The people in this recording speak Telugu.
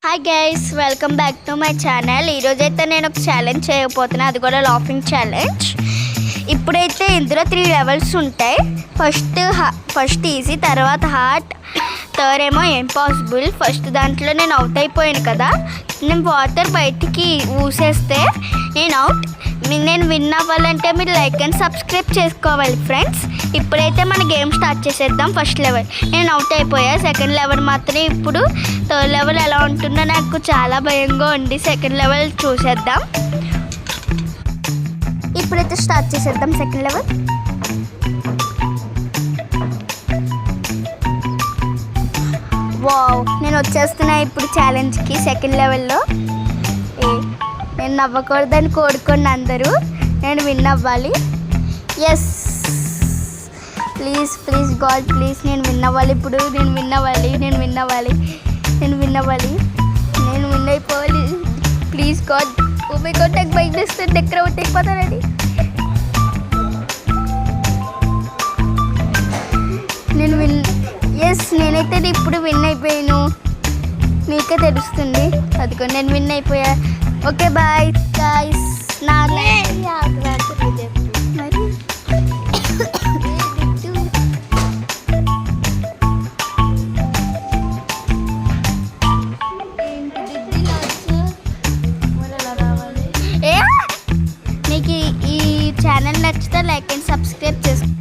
Hi guys, welcome back to my channel. ఈరోజైతే నేను ఒక ఛాలెంజ్ చేయబోతున్నాను, అది కూడా లాఫింగ్ ఛాలెంజ్. ఇప్పుడైతే ఇందులో 3 లెవెల్స్ ఉంటాయి. ఫస్ట్ ఈజీ, తర్వాత హార్డ్, థర్డ్ ఏమో ఇంపాసిబుల్. ఫస్ట్ దాంట్లో నేను అవుట్ అయిపోయాను కదా, నేను వాటర్ బయటికి ఊసేస్తే నేను అవుట్. నేను విన్ అవ్వాలంటే మీరు లైక్ అండ్ సబ్స్క్రైబ్ చేసుకోవాలి ఫ్రెండ్స్. ఇప్పుడైతే మన గేమ్ స్టార్ట్ చేసేద్దాం. ఫస్ట్ లెవెల్ నేను అవుట్ అయిపోయా. సెకండ్ లెవెల్ మాత్రమే. ఇప్పుడు థర్డ్ లెవెల్ ఎలా ఉంటుందో నాకు చాలా భయంగా ఉంది. సెకండ్ లెవెల్ చూసేద్దాం. ఇప్పుడైతే స్టార్ట్ చేసేద్దాం సెకండ్ లెవెల్. వావ్, నేను వచ్చేస్తున్నా ఇప్పుడు ఛాలెంజ్కి. సెకండ్ లెవెల్లో నేను నవ్వకూడదని కోరుకోండి అందరూ, నేను విన్ అవ్వాలి. Yes, please please god please, నేను విన్ అవ్వాలి. ఇప్పుడు నేను విన్ అవ్వాలి, నేను విన్ అవ్వాలి, నేను విన్ అవ్వాలి, నేను విన్ అయిపోవాలి. Please god. Oh my god, నాకు బైక్ తెస్తే దగ్గర అవుట్ అయిపోతానండి. నేను విన్. ఎస్, నేనైతే ఇప్పుడు విన్ అయిపోయాను. మీకే తెలుస్తుంది. అదిగో నేను విన్ అయిపోయా. Okay bye guys. నీకు ఈ ఛానల్ నచ్చితే లైక్ అండ్ సబ్స్క్రైబ్ చేసుకో.